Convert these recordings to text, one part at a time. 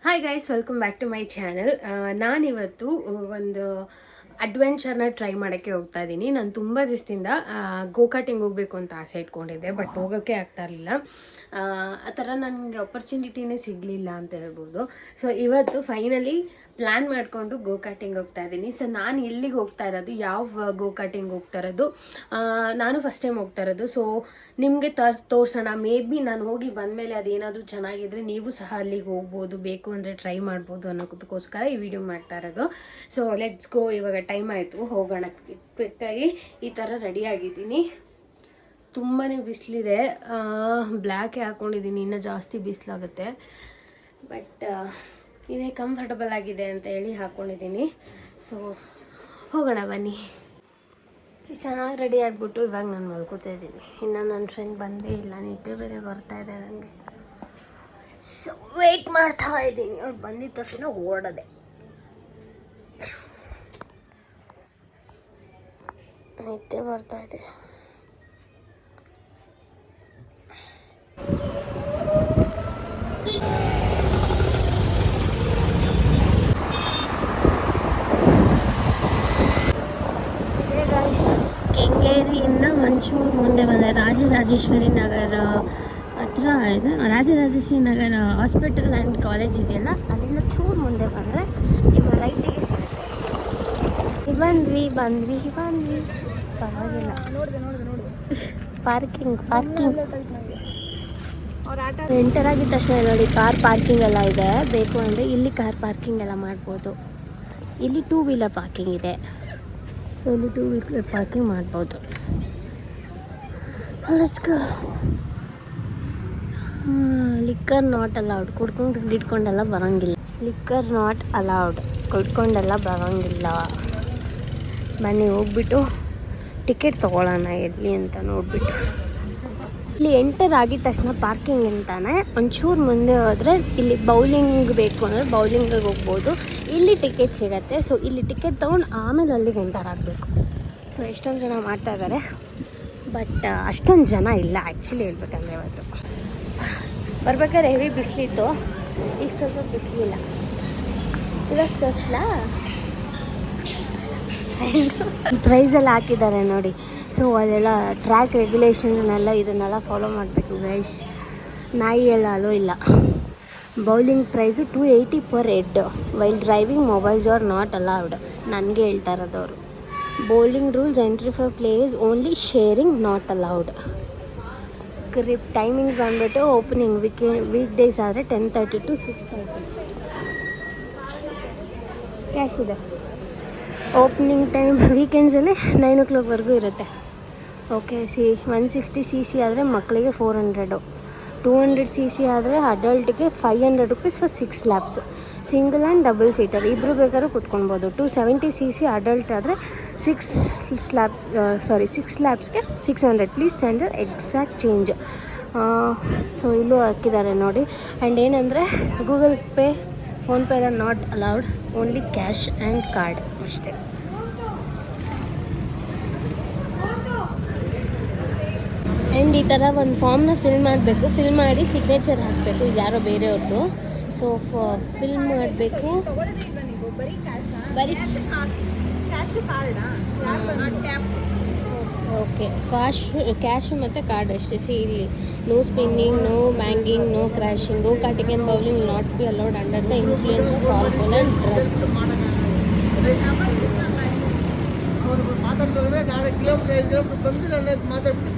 Hi guys, welcome back to my channel. ನಾನಿವತ್ತು ಒಂದು ಅಡ್ವೆಂಚರ್ನ try ಮಾಡೋಕ್ಕೆ ಹೋಗ್ತಾ ಇದ್ದೀನಿ. ನಾನು ತುಂಬ ದಿವಸದಿಂದ ಗೋಕಾಟಿಂಗ್ ಹೋಗಬೇಕು ಅಂತ ಆಸೆ ಇಟ್ಕೊಂಡಿದ್ದೆ, ಬಟ್ ಹೋಗೋಕ್ಕೆ ಆಗ್ತಾ ಇರಲಿಲ್ಲ. ಆ ಥರ ನನಗೆ ಆಪರ್ಚುನಿಟಿನೇ ಸಿಗಲಿಲ್ಲ ಅಂತ ಹೇಳ್ಬೋದು. ಸೊ ಇವತ್ತು ಫೈನಲಿ ಪ್ಲ್ಯಾನ್ ಮಾಡಿಕೊಂಡು ಗೋಕಾಟಿಂಗ್ ಹೋಗ್ತಾ ಇದ್ದೀನಿ. ಸೊ ನಾನು ಎಲ್ಲಿಗೆ ಹೋಗ್ತಾ ಇರೋದು, ಯಾವ ಗೋಕಾಟಿಂಗ್ ಹೋಗ್ತಾ ಇರೋದು, ನಾನು ಫಸ್ಟ್ ಟೈಮ್ ಹೋಗ್ತಾ ಇರೋದು. ಸೊ ನಿಮಗೆ ತೋರಿಸೋಣ. ಮೇ ಬಿ ನಾನು ಹೋಗಿ ಬಂದಮೇಲೆ ಅದೇನಾದರೂ ಚೆನ್ನಾಗಿದ್ರೆ ನೀವು ಸಹ ಅಲ್ಲಿಗೆ ಹೋಗ್ಬೋದು, ಬೇಕು ಅಂದರೆ ಟ್ರೈ ಮಾಡ್ಬೋದು ಅನ್ನೋದಕ್ಕೋಸ್ಕರ ಈ ವಿಡಿಯೋ ಮಾಡ್ತಾ ಇರೋದು. ಸೊ ಲೆಟ್ಸ್ ಗೋ. ಇವಾಗ ಟೈಮ್ ಆಯಿತು, ಹೋಗೋಣ. ಕ್ವಿಕ್ಕಾಗಿ ಈ ಥರ ರೆಡಿ ಆಗಿದ್ದೀನಿ. ತುಂಬಾ ಬಿಸಿಲಿದೆ, ಬ್ಲ್ಯಾಕೇ ಹಾಕ್ಕೊಂಡಿದ್ದೀನಿ, ಇನ್ನೂ ಜಾಸ್ತಿ ಬಿಸಿಲಾಗುತ್ತೆ. ಬಟ್ ಇದೇ ಕಂಫರ್ಟಬಲ್ ಆಗಿದೆ ಅಂತ ಹೇಳಿ ಹಾಕ್ಕೊಂಡಿದ್ದೀನಿ. ಸೊ ಹೋಗೋಣ ಬನ್ನಿ. ಚೆನ್ನಾಗಿ ರೆಡಿ ಆಗಿಬಿಟ್ಟು ಇವಾಗ ನಾನು ಮಲ್ಕೋತಾ ಇದ್ದೀನಿ. ಇನ್ನು ನನ್ನ ಫ್ರೆಂಡ್ ಬಂದೇ ಇಲ್ಲ, ನಿದ್ದೆ ಬೇರೆ ಬರ್ತಾ ಇದೆ ನನಗೆ. ಸೊ ವೆಯ್ಟ್ ಮಾಡ್ತಾ ಇದ್ದೀನಿ. ಅವ್ರು ಬಂದಿದ್ದ ತಕ್ಷಣ ಓಡೋದೆ. ನಿದ್ದೆ ಬರ್ತಾ ಇದೆ. ಕೆಂಗೇರಿಯಿಂದ ಒಂಚೂರು ಮುಂದೆ ಬಂದೆ, ರಾಜರಾಜೇಶ್ವರಿ ನಗರ ಹತ್ರ ಇದೆ. Rajarajeshwari Nagar hospital and college ಇದೆಯಲ್ಲ, ಅಲ್ಲಿಂದ ಚೂರು ಮುಂದೆ ಬಂದರೆ ನಿಮ್ಮ ರೈಟಿಗೆ ಸಿಗುತ್ತೆ. ಬಂದ್ವಿ ಪರವಾಗಿಲ್ಲ. ಪಾರ್ಕಿಂಗ್ ಎಂಟರ್ ಆಗಿದ ತಕ್ಷಣ ನೋಡಿ ಕಾರ್ ಪಾರ್ಕಿಂಗ್ ಎಲ್ಲ ಇದೆ. ಬೇಕು ಅಂದರೆ ಇಲ್ಲಿ ಕಾರ್ ಪಾರ್ಕಿಂಗ್ ಎಲ್ಲ ಮಾಡ್ಬೋದು. ಇಲ್ಲಿ 2 ವೀಲರ್ ಪಾರ್ಕಿಂಗ್ ಇದೆ. ಇಲ್ಲಿ 2 ವೀಲರ್ ಪಾರ್ಕಿಂಗ್ ಮಾಡ್ಬೋದು. Liquor not allowed. ಕುಡ್ಕೊಂಡು ಇಟ್ಕೊಂಡೆಲ್ಲ ಬರೋಂಗಿಲ್ಲ. ಲಿಕ್ಕರ್ ನಾಟ್ ಅಲೌಡ್, ಕುಡ್ಕೊಂಡೆಲ್ಲ ಬರೋಂಗಿಲ್ಲ. ಬನ್ನಿ ಹೋಗ್ಬಿಟ್ಟು ಟಿಕೆಟ್ ತೊಗೊಳ್ಳೋಣ ಎಲ್ಲಿ ಅಂತ ನೋಡಿಬಿಟ್ಟು. ಇಲ್ಲಿ ಎಂಟರ್ ಆಗಿದ ತಕ್ಷಣ ಪಾರ್ಕಿಂಗ್ ಅಂತಾನೆ ಒಂಚೂರು ಮುಂದೆ ಹೋದರೆ ಇಲ್ಲಿ ಬೌಲಿಂಗ್ ಬೇಕು ಅಂದರೆ ಬೌಲಿಂಗಿಗೆ ಹೋಗ್ಬೋದು. ಇಲ್ಲಿ ಟಿಕೆಟ್ ಸಿಗತ್ತೆ. ಸೊ ಇಲ್ಲಿ ಟಿಕೆಟ್ ತೊಗೊಂಡು ಆಮೇಲೆ ಅಲ್ಲಿಗೆ ಎಂಟರ್ ಆಗಬೇಕು. ಸೊ ಎಷ್ಟೊಂದು ಜನ ಮಾಡ್ತಾ ಇದ್ದಾರೆ, ಬಟ್ ಅಷ್ಟೊಂದು ಜನ ಇಲ್ಲ ಆ್ಯಕ್ಚುಲಿ ಹೇಳ್ಬೇಕಂದ್ರೆ. ಇವತ್ತು ಬರ್ಬೇಕಾದ್ರೆ ಹೆವಿ ಬಿಸಿಲಿತ್ತು, ಈಗ ಸ್ವಲ್ಪ ಬಿಸಿಲಿಲ್ಲ. ಇವಾಗ ತೋರಿಸ್ಲಾ? ಪ್ರೈಸೆಲ್ಲ ಹಾಕಿದ್ದಾರೆ ನೋಡಿ. ಸೊ ಅದೆಲ್ಲ ಟ್ರ್ಯಾಕ್ ರೆಗ್ಯುಲೇಷನ್ನೆಲ್ಲ ಇದನ್ನೆಲ್ಲ ಫಾಲೋ ಮಾಡಬೇಕು ಗೈಸ್. ನಾಯಿ ಎಲ್ಲ ಅಲೋ ಇಲ್ಲ. Bowling price 280 per head. While driving mobiles are not allowed. ನನಗೆ ಹೇಳ್ತಾ ಇರೋದವರು. Bowling rules, entry for players only, sharing not allowed. Timings ಬಂದುಬಿಟ್ಟು ಓಪನಿಂಗ್ ವೀಕ್ ಡೇಸ್ ಆದರೆ 10:30 to 6:30. ಕ್ಯಾಶ್ ಇದೆ. ಓಪನಿಂಗ್ ಟೈಮ್ ವೀಕೆಂಡ್ಸಲ್ಲಿ 9 o'clockವರೆಗೂ ಇರುತ್ತೆ. ಓಕೆ. 160 cc ಆದರೆ ಮಕ್ಕಳಿಗೆ 400, 200 cc ಆದರೆ ಅಡಲ್ಟ್ಗೆ 500 rupees for 6 laps. Single and double seater ಇಬ್ಬರು ಬೇಕಾದ್ರೂ ಕುತ್ಕೊಳ್ಬೋದು. 270 cc ಅಡಲ್ಟ್ ಆದರೆ 6 laps 600. Please stand the exact change. So ಇಲ್ಲೂ ಹಾಕಿದ್ದಾರೆ ನೋಡಿ. ಆ್ಯಂಡ್ ಏನಂದರೆ ಗೂಗಲ್ ಪೇ, ಫೋನ್ಪೇ ಎಲ್ಲ not allowed, only cash and card ಅಷ್ಟೇ. ಆ್ಯಂಡ್ ಈ ಥರ ಒಂದು ಫಾರ್ಮ್ನ ಫಿಲ್ ಮಾಡಬೇಕು. ಫಿಲ್ ಮಾಡಿ ಸಿಗ್ನೇಚರ್ ಹಾಕಬೇಕು, ಯಾರೋ ಬೇರೆಯವ್ರದ್ದು. ಸೊ ಫಿಲ್ ಮಾಡಬೇಕು. ಓಕೆ. ಕ್ಯಾಶು ಮತ್ತು ಕಾರ್ಡ್ ಅಷ್ಟೇ. ಇಲ್ಲಿ no spinning, no banging, no crashing. Go karting and bowling not be allowed under the influence of alcohol and drugs.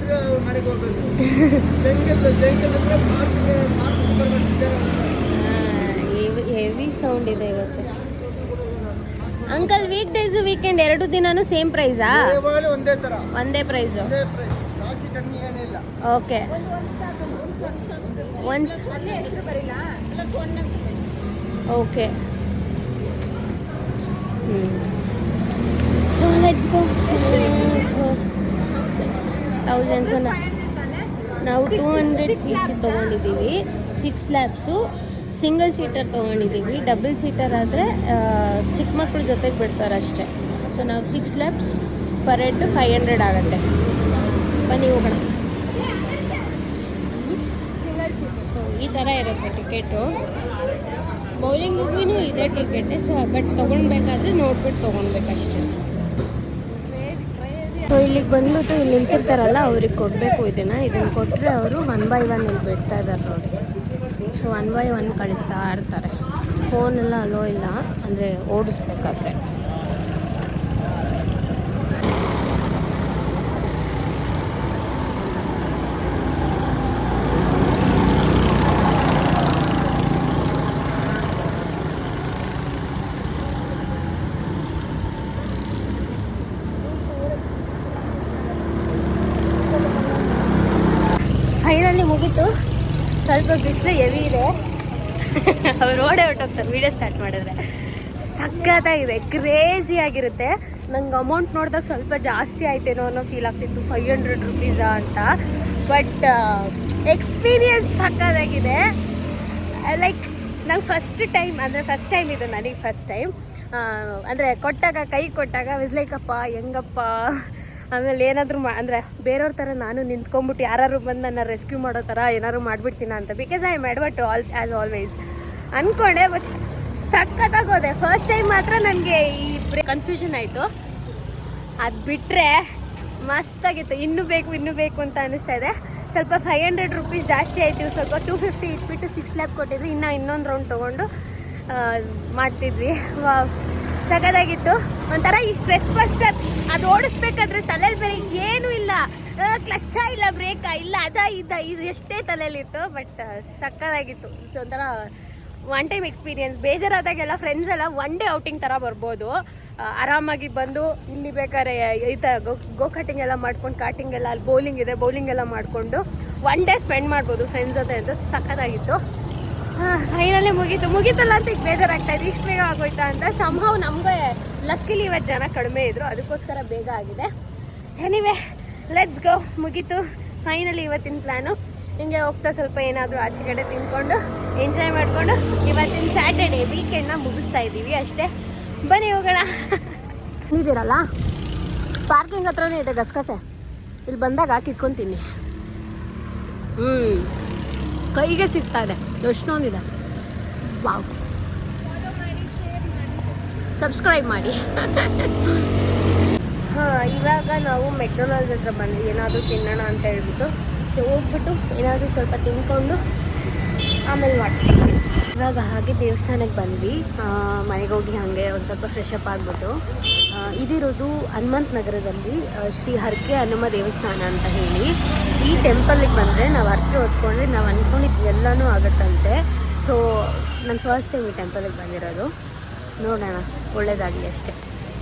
Heavy sound ಇದೆ ಇವತ್ತು. ಅಂಕಲ್, ವೀಕ್ ಡೇಸು ವೀಕೆಂಡ್ 2 ದಿನನೂ same ಪ್ರೈಸಾ? ಒಂದೇ price. Okay. Okay. So let's go. So 1000. ನಾವು 200 cc ತೊಗೊಂಡಿದ್ದೀವಿ. 6 laps. Single seater ತೊಗೊಂಡಿದ್ದೀವಿ. Double seater ಆದರೆ ಚಿಕ್ಕ ಮಕ್ಕಳ ಜೊತೆಗೆ ಬಿಡ್ತಾರೆ ಅಷ್ಟೇ. ಸೊ ನಾವು 6 laps ಪರ್ ಹೆಡ್ 500 ಆಗುತ್ತೆ. ಬನ್ನಿ ಹೋಗೋಣ. ಸೊ ಈ ಥರ ಇರುತ್ತೆ ಟಿಕೆಟು. ಬೌಲಿಂಗಿಗೂ ಇದೆ ಟಿಕೆಟ್, ಬಟ್ ತೊಗೊಳ್ಬೇಕಾದ್ರೆ ನೋಡ್ಬಿಟ್ಟು ತೊಗೊಳ್ಬೇಕಷ್ಟೇ. ಸೊ ಇಲ್ಲಿಗೆ ಬಂದ್ಬಿಟ್ಟು ಇಲ್ಲಿ ನಿಂತಿರ್ತಾರಲ್ಲ ಅವ್ರಿಗೆ ಕೊಡಬೇಕು ಇದನ್ನು ಕೊಟ್ಟರೆ ಅವರು 1 by 1 ಇಲ್ಲಿ ಬಿಡ್ತಾ ಇದ್ದಾರೆ ನೋಡಿ. ಸೊ 1 by 1 ಕಳಿಸ್ತಾ ಇರ್ತಾರೆ. ಫೋನೆಲ್ಲ ಅಲೋ ಇಲ್ಲ, ಅಂದರೆ ಓಡಿಸ್ಬೇಕಾದ್ರೆ. ಫೈನಲಿ ಮುಗೀತು. ಸ್ವಲ್ಪ ಬಿಸಿಲು ಹೆವಿ ಇದೆ. ಅವ್ರು ರೋಡೇ ಹೊಟ್ಟೋಗ್ತಾರೆ ವೀಡಿಯೋ ಸ್ಟಾರ್ಟ್ ಮಾಡಿದ್ರೆ. ಸಖತ್ತಾಗಿದೆ, ಕ್ರೇಜಿ ಆಗಿರುತ್ತೆ. ನಂಗೆ ಅಮೌಂಟ್ ನೋಡಿದಾಗ ಸ್ವಲ್ಪ ಜಾಸ್ತಿ ಆಯ್ತೇನೋ ಅನ್ನೋ ಫೀಲ್ ಆಗ್ತಿತ್ತು, 500 ರುಪೀಸಾ ಅಂತ. ಬಟ್ ಎಕ್ಸ್ಪೀರಿಯನ್ಸ್ ಸಖತ್ತಾಗಿದೆ. ಲೈಕ್ ನಂಗೆ ಫಸ್ಟ್ ಟೈಮ್ ಇದು ನನಗೆ ಫಸ್ಟ್ ಟೈಮ್. ಅಂದರೆ ಕೈ ಕೊಟ್ಟಾಗ ವಿಸ್ ಲೈಕ್ ಅಪ್ಪ ಹೆಂಗಪ್ಪ. ಆಮೇಲೆ ಏನಾದರೂ ಅಂದರೆ ಬೇರೆಯವ್ರ ಥರ ನಾನು ನಿಂತ್ಕೊಂಡ್ಬಿಟ್ಟು ಯಾರು ಬಂದು ನನ್ನ ರೆಸ್ಕ್ಯೂ ಮಾಡೋ ಥರ ಏನಾದ್ರು ಮಾಡಿಬಿಡ್ತೀನ ಅಂತ, because I med but as always ಅಂದ್ಕೊಂಡೆ. ಬಟ್ ಸಖತ್ತಾಗೋದೆ. ಫಸ್ಟ್ ಟೈಮ್ ಮಾತ್ರ ನನಗೆ ಈ ಕನ್ಫ್ಯೂಷನ್ ಆಯಿತು. ಅದು ಬಿಟ್ಟರೆ ಮಸ್ತಾಗಿತ್ತು. ಇನ್ನೂ ಬೇಕು ಅಂತ ಅನ್ನಿಸ್ತಾ ಇದೆ. ಸ್ವಲ್ಪ 500 ರುಪೀಸ್ ಜಾಸ್ತಿ ಆಯಿತು. ಸ್ವಲ್ಪ 250 ಇಟ್ಬಿಟ್ಟು 6 ಲ್ಯಾಪ್ ಕೊಟ್ಟಿದ್ರು. ಇನ್ನೊಂದು ರೌಂಡ್ ತೊಗೊಂಡು ಮಾಡ್ತಿದ್ವಿ. ಸಖತ್ತಾಗಿತ್ತು. ಒಂಥರ ಈ ಸ್ಟ್ರೆಸ್ ಬಸ್ಟರ್. ಅದು ಓಡಿಸ್ಬೇಕಾದ್ರೆ ತಲೆಯಲ್ಲಿ ಬೇರೆ ಏನೂ ಇಲ್ಲ, ಕ್ಲಚ್ಚ ಇಲ್ಲ, ಬ್ರೇಕಾ ಇಲ್ಲ, ಇದು ಎಷ್ಟೇ ತಲೆಯಲ್ಲಿತ್ತು. ಬಟ್ ಸಖತ್ತಾಗಿತ್ತು. ಒಂಥರ ಒನ್ ಟೈಮ್ ಎಕ್ಸ್ಪೀರಿಯನ್ಸ್. ಬೇಜಾರಾದಾಗೆಲ್ಲ ಫ್ರೆಂಡ್ಸ್ ಎಲ್ಲ ಒನ್ ಡೇ ಔಟಿಂಗ್ ಥರ ಬರ್ಬೋದು. ಆರಾಮಾಗಿ ಬಂದು ಇಲ್ಲಿ ಬೇಕಾದ್ರೆ ಈ ಥರ ಗೋ ಕಟಿಂಗ್ ಎಲ್ಲ ಮಾಡ್ಕೊಂಡು, ಕಾರ್ಟಿಂಗ್ ಎಲ್ಲ, ಅಲ್ಲಿ ಬೌಲಿಂಗ್ ಎಲ್ಲ ಮಾಡಿಕೊಂಡು ಒನ್ ಡೇ ಸ್ಪೆಂಡ್ ಮಾಡ್ಬೋದು ಫ್ರೆಂಡ್ಸ್ ಜೊತೆ ಅಂತ. ಸಖತ್ತಾಗಿತ್ತು. ಫೈನಲಿ ಮುಗೀತಲ್ಲ ಅಂತ ಈಗ ಬೇಜಾರಾಗ್ತಾಯಿತ್ತು, ಇಷ್ಟು ಬೇಗ ಆಗೋಯ್ತಾ ಅಂತ. ಸಂಭವ ನಮಗೆ ಲಕ್ಕಿಲಿ ಇವತ್ತು ಜನ ಕಡಿಮೆ ಇದ್ದರು, ಅದಕ್ಕೋಸ್ಕರ ಬೇಗ ಆಗಿದೆ. Anyway let's go. ಮುಗೀತು ಫೈನಲಿ ಇವತ್ತಿನ ಪ್ಲ್ಯಾನು. ಹಿಂಗೆ ಹೋಗ್ತಾ ಸ್ವಲ್ಪ ಏನಾದರೂ ಆಚೆ ಕಡೆ ತಿನ್ಕೊಂಡು ಎಂಜಾಯ್ ಮಾಡಿಕೊಂಡು ಇವತ್ತಿನ ಸ್ಯಾಟರ್ಡೇ ವೀಕೆಂಡ್ನ ಮುಗಿಸ್ತಾ ಇದ್ದೀವಿ ಅಷ್ಟೇ. ಬನ್ನಿ ಹೋಗೋಣ. ಇದ್ದೀರಲ್ಲ ಪಾರ್ಕಿಂಗ್ ಹತ್ರನೇ ಇದೆ ಗಸಗಸೆ. ಇಲ್ಲಿ ಬಂದಾಗ ಕಿತ್ಕೊತೀನಿ. ಕೈಗೆ ಸಿಗ್ತಾ ಇದೆ. ಎಷ್ಟೊಂದಿದೆ. ವಾವ್. ಸಬ್ಸ್ಕ್ರೈಬ್ ಮಾಡಿ. ಇವಾಗ ನಾವು ಮೆಕ್ಡೊನಾಲ್ಡ್ಸ್ ಹತ್ರ ಬಂದ್ವಿ ಏನಾದರೂ ತಿನ್ನೋಣ ಅಂತ ಹೇಳ್ಬಿಟ್ಟು. ಸೊ ಹೋಗ್ಬಿಟ್ಟು ಏನಾದರೂ ಸ್ವಲ್ಪ ತಿನ್ಕೊಂಡು ಆಮೇಲೆ ಮಾಡ್ತೀವಿ. ಇವಾಗ ಹಾಗೆ ದೇವಸ್ಥಾನಕ್ಕೆ ಬಂದ್ವಿ. ಮನೆಗೆ ಹೋಗಿ ಹಾಗೆ ಒಂದು ಸ್ವಲ್ಪ ಫ್ರೆಶ್ ಅಪ್ ಆಗಿಬಿಟ್ಟು ಇದಿರೋದು ಹನುಮಂತ ನಗರದಲ್ಲಿ ಶ್ರೀ ಹರಕೆ ಹನುಮ ದೇವಸ್ಥಾನ ಅಂತ ಹೇಳಿ. ಈ ಟೆಂಪಲ್ಗೆ ಬಂದರೆ ನಾವು ಹರಕೆ ಹೊತ್ಕೊಂಡ್ರೆ ನಾವು ಅಂದ್ಕೊಂಡಿದ್ದು ಎಲ್ಲನೂ ಆಗುತ್ತಂತೆ. ಸೊ ನಾನು ಫಸ್ಟ್ ಟೈಮ್ ಈ ಟೆಂಪಲ್ಗೆ ಬಂದಿರೋದು. ನೋಡೋಣ, ಒಳ್ಳೆಯದಾಗಲಿ ಅಷ್ಟೇ.